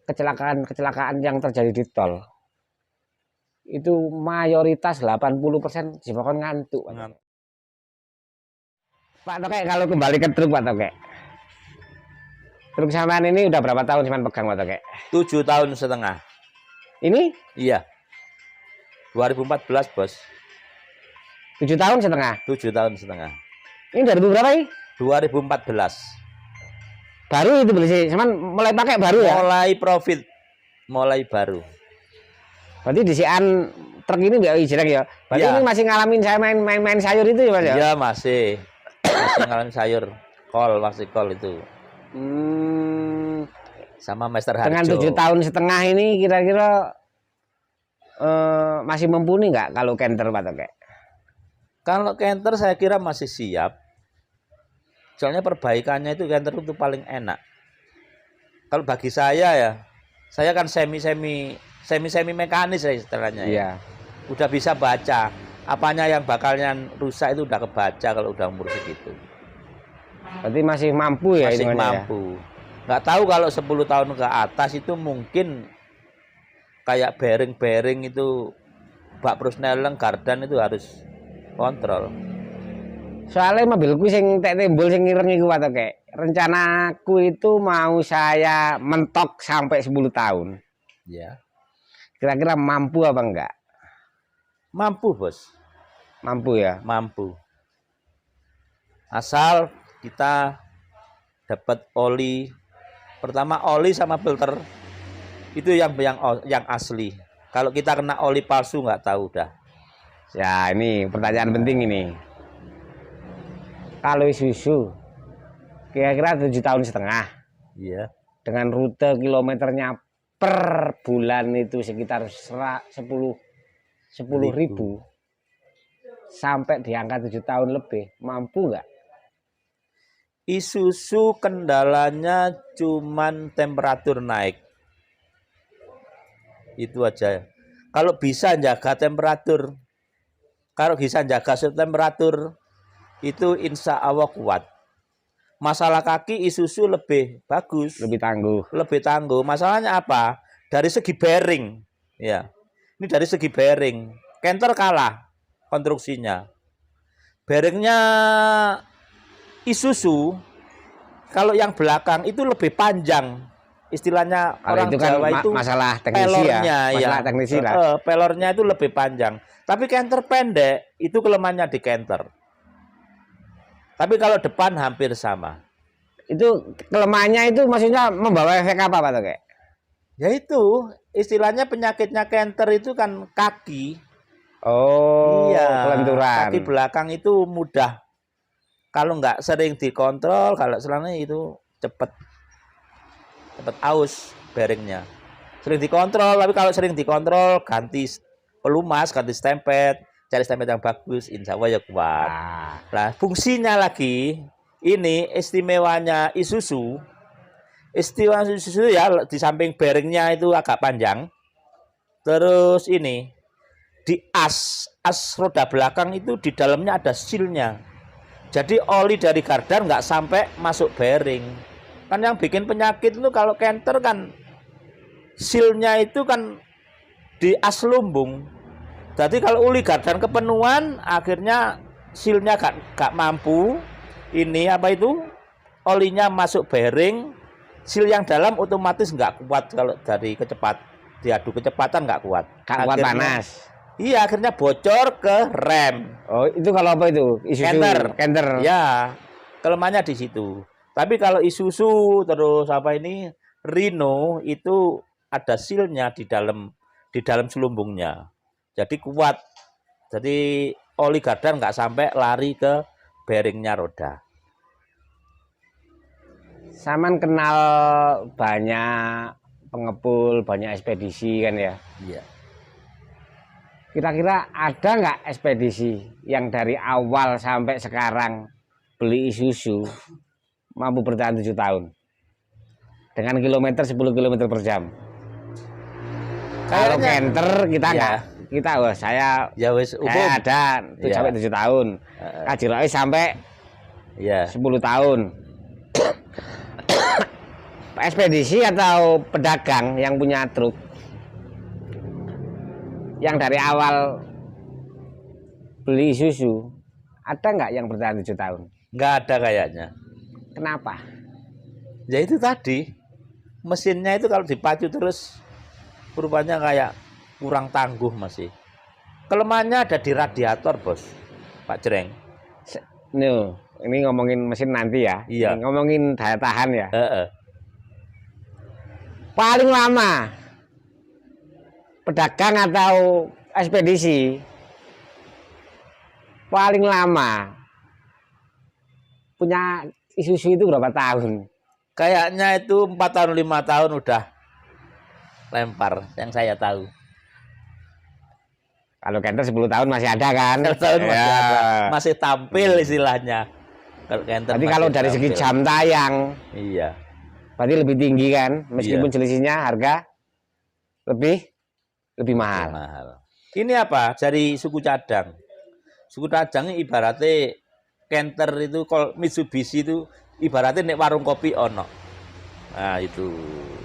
kecelakaan yang terjadi di tol itu mayoritas 80% disebabkan ngantuk. Pak Tokek, kalau kembali ke truk Pak Tokek, truk sampean ini udah berapa tahun sampean pegang Pak Tokek? 7 tahun setengah. Ini? Iya. 2014 bos. 7 tahun setengah. 7 tahun setengah. Ini dari berapa ini? 2014. Baru itu beli sih, cuman mulai pakai baru ya? Mulai profit, mulai baru. Berarti disian truk ini nggak jelek ya? Berarti ya. Ini masih ngalamin saya main sayur itu ya Mas ya? Iya masih ngalamin sayur, masih kol itu. Sama Master Harjo. Dengan 7 tahun setengah ini kira-kira masih mumpuni nggak kalau Canter Pak Tokek? Kalau Canter saya kira masih siap. Soalnya perbaikannya itu Canter itu paling enak. Kalau bagi saya ya, saya kan semi mekanis ya istilahnya. Iya. Udah bisa baca apanya yang bakalnya rusak itu udah kebaca kalau udah umur segitu. Berarti masih mampu ya? Masih mampu. Nggak tahu kalau 10 tahun ke atas itu mungkin kayak bearing itu bak Prusneleng Gardan itu harus kontrol. Soalnya mobilku sing tek timbul sing ireng iku Pak Tokek. Rencanaku itu mau saya mentok sampai 10 tahun. Ya. Kira-kira mampu apa enggak? Mampu, Bos. Mampu ya? Mampu. Asal kita dapat oli. Pertama oli sama filter. Itu yang asli. Kalau kita kena oli palsu nggak tahu dah. Ya, ini pertanyaan penting ini. Kalau Isuzu kira-kira 7 tahun setengah. Iya. Dengan rute kilometernya per bulan itu sekitar 10.000 sampai di angka 7 tahun lebih, mampu nggak? Isuzu kendalanya cuman temperatur naik. Itu aja. Kalau bisa jaga temperatur, temperatur itu insya Allah kuat. Masalah kaki Isuzu lebih bagus, lebih tangguh. Masalahnya apa? Dari segi bearing, ya. Ini dari segi bearing. Canter kalah konstruksinya. Bearingnya Isuzu kalau yang belakang itu lebih panjang. Istilahnya orang itu kan Jawa itu masalah teknisi masalah teknisi lah. Pelornya itu lebih panjang. Tapi Canter pendek, itu kelemahannya di Canter. Tapi kalau depan hampir sama. Itu kelemahannya itu maksudnya membawa efek apa Pak Tokek? Ya itu, istilahnya penyakitnya Canter itu kan kaki. Oh, iya, kelenturan. Kaki belakang itu mudah. Kalau nggak sering dikontrol, kalau selama itu cepet aus bearingnya. Sering dikontrol, tapi kalau sering dikontrol ganti pelumas, ganti stempet, cari stempet yang bagus, insya Allah ya kuat. Nah, fungsinya lagi, ini istimewanya Isuzu. Istimewa Isuzu ya di samping bearingnya itu agak panjang. Terus ini di as roda belakang itu di dalamnya ada sealnya. Jadi oli dari gardan nggak sampai masuk bearing. Kan yang bikin penyakit itu kalau Canter kan sealnya itu kan di as lumbung. Jadi kalau uli gardan kepenuhan, akhirnya sealnya gak mampu. Ini apa itu? Olinya masuk bearing, seal yang dalam otomatis nggak kuat kalau dari diadu kecepatan nggak kuat. Kuat panas. Iya, akhirnya bocor ke rem. Oh, itu kalau apa itu? Isuzu. Canter. Ya, kelemahannya di situ. Tapi kalau Isuzu terus apa ini Rino itu ada sealnya di dalam selumbungnya. Jadi kuat. Jadi oli gardan nggak sampai lari ke bearingnya roda. Saman kenal banyak pengepul, banyak ekspedisi kan ya? Iya. Kira-kira ada nggak ekspedisi yang dari awal sampai sekarang beli Isuzu mampu bertahan 7 tahun dengan kilometer 10 km per jam? Kalau Canter kita nggak, saya ada sampai 7 tahun, Kajiroi sampai 10 tahun. ekspedisi atau pedagang yang punya truk yang dari awal beli Isuzu, ada nggak yang bertahan 7 tahun? Nggak ada kayaknya. Kenapa? Ya itu tadi, mesinnya itu kalau dipacu terus rupanya kayak kurang tangguh masih. Kelemahannya ada di radiator, Bos. Pak Jreng. Ini ngomongin mesin nanti ya. Iya. Ini ngomongin daya tahan ya. Heeh. Paling lama pedagang atau ekspedisi paling lama punya Isuzu itu berapa tahun? Kayaknya itu 4 tahun 5 tahun udah lempar yang saya tahu. Kalau Canter 10 tahun masih ada kan? 10 tahun masih Ya. ada. Masih tampil istilahnya. Kalau Canter Berarti masih kalau dari segi tampil. jam tayang, Iya. berarti lebih tinggi kan? Meskipun Iya. selisihnya harga lebih mahal. Mahal. Ini apa? Dari suku cadang. Suku cadang ini ibaratnya Canter itu kalau Mitsubishi itu ibaratnya nek warung kopi ono. Nah, itu.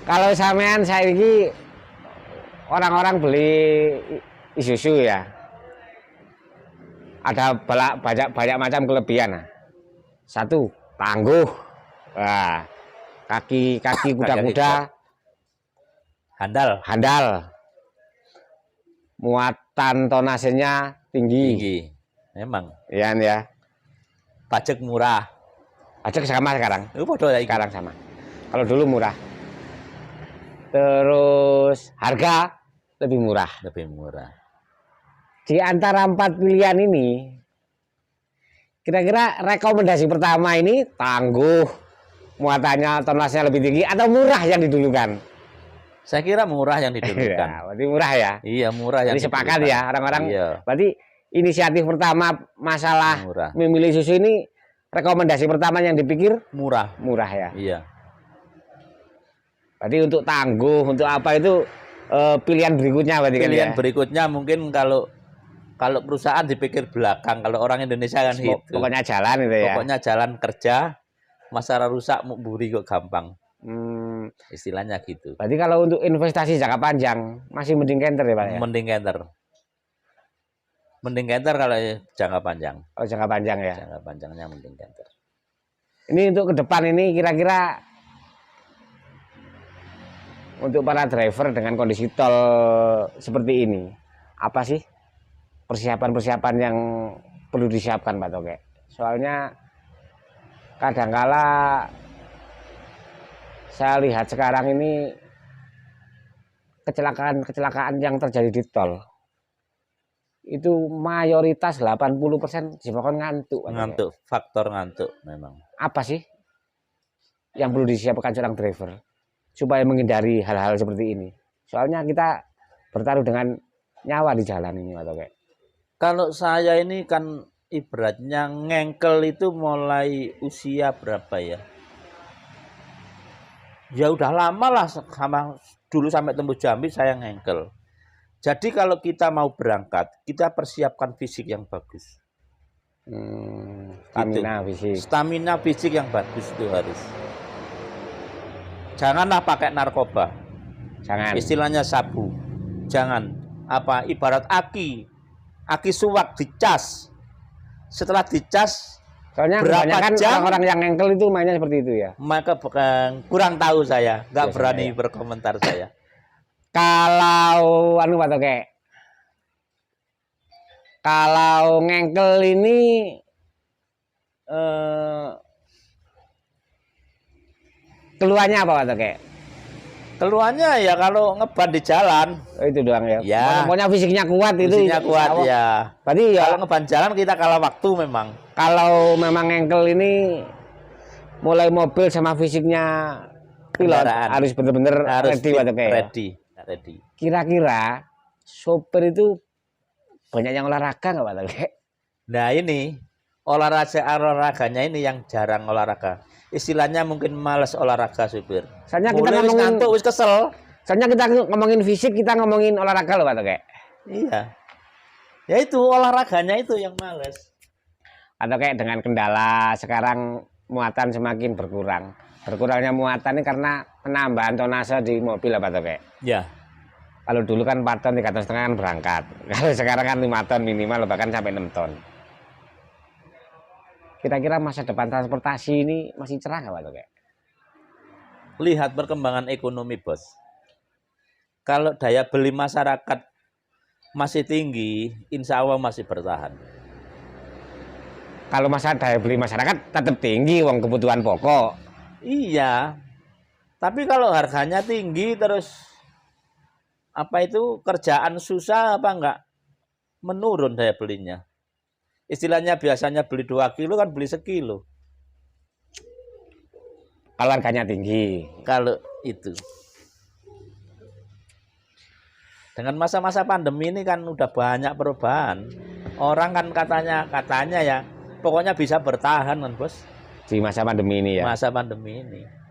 Kalau sampean saya ini orang-orang beli Isuzu ya. Ada banyak macam kelebihan. Nah. Satu, tangguh. Nah, kaki kuda-kuda Handal. Muatan tonasenya tinggi. Memang. Iya ya. Pajak murah. Pajak sama sekarang. Itu bodoh ya. Sekarang sama. Kalau dulu murah. Terus harga lebih murah. Lebih murah. Di antara 4 pilihan ini, kira-kira rekomendasi pertama ini tangguh, muatannya tonasnya lebih tinggi atau murah yang didulukan? Saya kira murah yang didulukan. Ya, berarti murah ya. Iya, murah yang Jadi sepakat didulukan. ya orang-orang. Iya. Berarti inisiatif pertama masalah Murah. memilih susu ini, rekomendasi pertama yang dipikir Murah. ya. Iya. Berarti untuk tangguh, untuk apa itu pilihan berikutnya berarti Pilihan kan ya? berikutnya mungkin kalau perusahaan dipikir belakang, kalau orang Indonesia kan itu. Pokoknya jalan itu ya. Pokoknya jalan kerja, masalah rusak mau buri kok gampang. Istilahnya gitu. Berarti kalau untuk investasi jangka panjang masih mending Canter ya Pak ya? Mending Canter. Mending Canter kalau jangka panjang. Oh jangka panjang ya. Jangka panjangnya mending Canter. Ini untuk ke depan ini kira-kira untuk para driver dengan kondisi tol seperti ini, apa sih persiapan-persiapan yang perlu disiapkan Pak Toke? Soalnya kadangkala saya lihat sekarang ini kecelakaan yang terjadi di tol itu mayoritas 80% disebabkan ngantuk. Ngantuk, faktor ngantuk memang. Apa sih yang perlu disiapkan seorang driver supaya menghindari hal-hal seperti ini? Soalnya kita bertaruh dengan nyawa di jalan ini, Pak Toke. Kalau saya ini kan ibaratnya ngengkel itu mulai usia berapa ya? Ya udah lama lah, sama dulu sampai tembus Jambi saya ngengkel. Jadi kalau kita mau berangkat, kita persiapkan fisik yang bagus. Stamina fisik. Stamina fisik yang bagus itu harus. Janganlah pakai narkoba. Jangan. Istilahnya sabu. Jangan. Apa ibarat aki suwak dicas. Setelah dicas, soalnya berapa kebanyakan jam? orang-orang yang ngengkel itu mainnya seperti itu ya. Maka kurang tahu saya, nggak Biasanya berani ya. berkomentar saya. Kalau Pak Toke, kalau ngengkel ini keluarnya apa Pak Toke? Keluarnya ya kalau ngeban di jalan, Oh, itu doang ya. Ya. Pokoknya fisiknya kuat itu. fisiknya kuat insya Allah. ya. Berarti ya Kalau ngeban jalan kita kalah waktu memang. kalau memang ngengkel ini mulai mobil sama fisiknya pilot Kendaraan. harus benar-benar Harus ready Pak Toke, ya. ready. Kira-kira sopir itu banyak yang olahraga nggak Pak Toke? Nah ini olahraganya ini yang jarang olahraga. Istilahnya mungkin malas olahraga supir. Soalnya kita Mulai wis ngomongin, ngantuk, wis kesel. soalnya kita ngomongin fisik, kita ngomongin olahraga loh Pak Toke. Iya. Ya itu olahraganya itu yang males. Atau kayak dengan kendala sekarang muatan semakin berkurang. Berkurangnya muatan ini karena penambahan tonase di mobil apa tuh kayak? Ya. Kalau dulu kan 4 ton, 3 ton setengah kan berangkat. Kalau sekarang kan 5 ton minimal, bahkan sampai 6 ton. Kira-kira masa depan transportasi ini masih cerah nggak Pak Toke? Lihat perkembangan ekonomi, Bos. Kalau daya beli masyarakat masih tinggi, insya Allah masih bertahan. Kalau masa daya beli masyarakat tetap tinggi, uang kebutuhan pokok. Iya, tapi kalau harganya tinggi terus apa itu kerjaan susah apa enggak menurun daya belinya. Istilahnya biasanya beli 2 kilo kan beli sekilo. Kalau harganya tinggi. Kalau itu. Dengan masa-masa pandemi ini kan udah banyak perubahan. Orang kan katanya ya, pokoknya bisa bertahan kan, Bos. Di masa pandemi ini ya. Masa pandemi ini.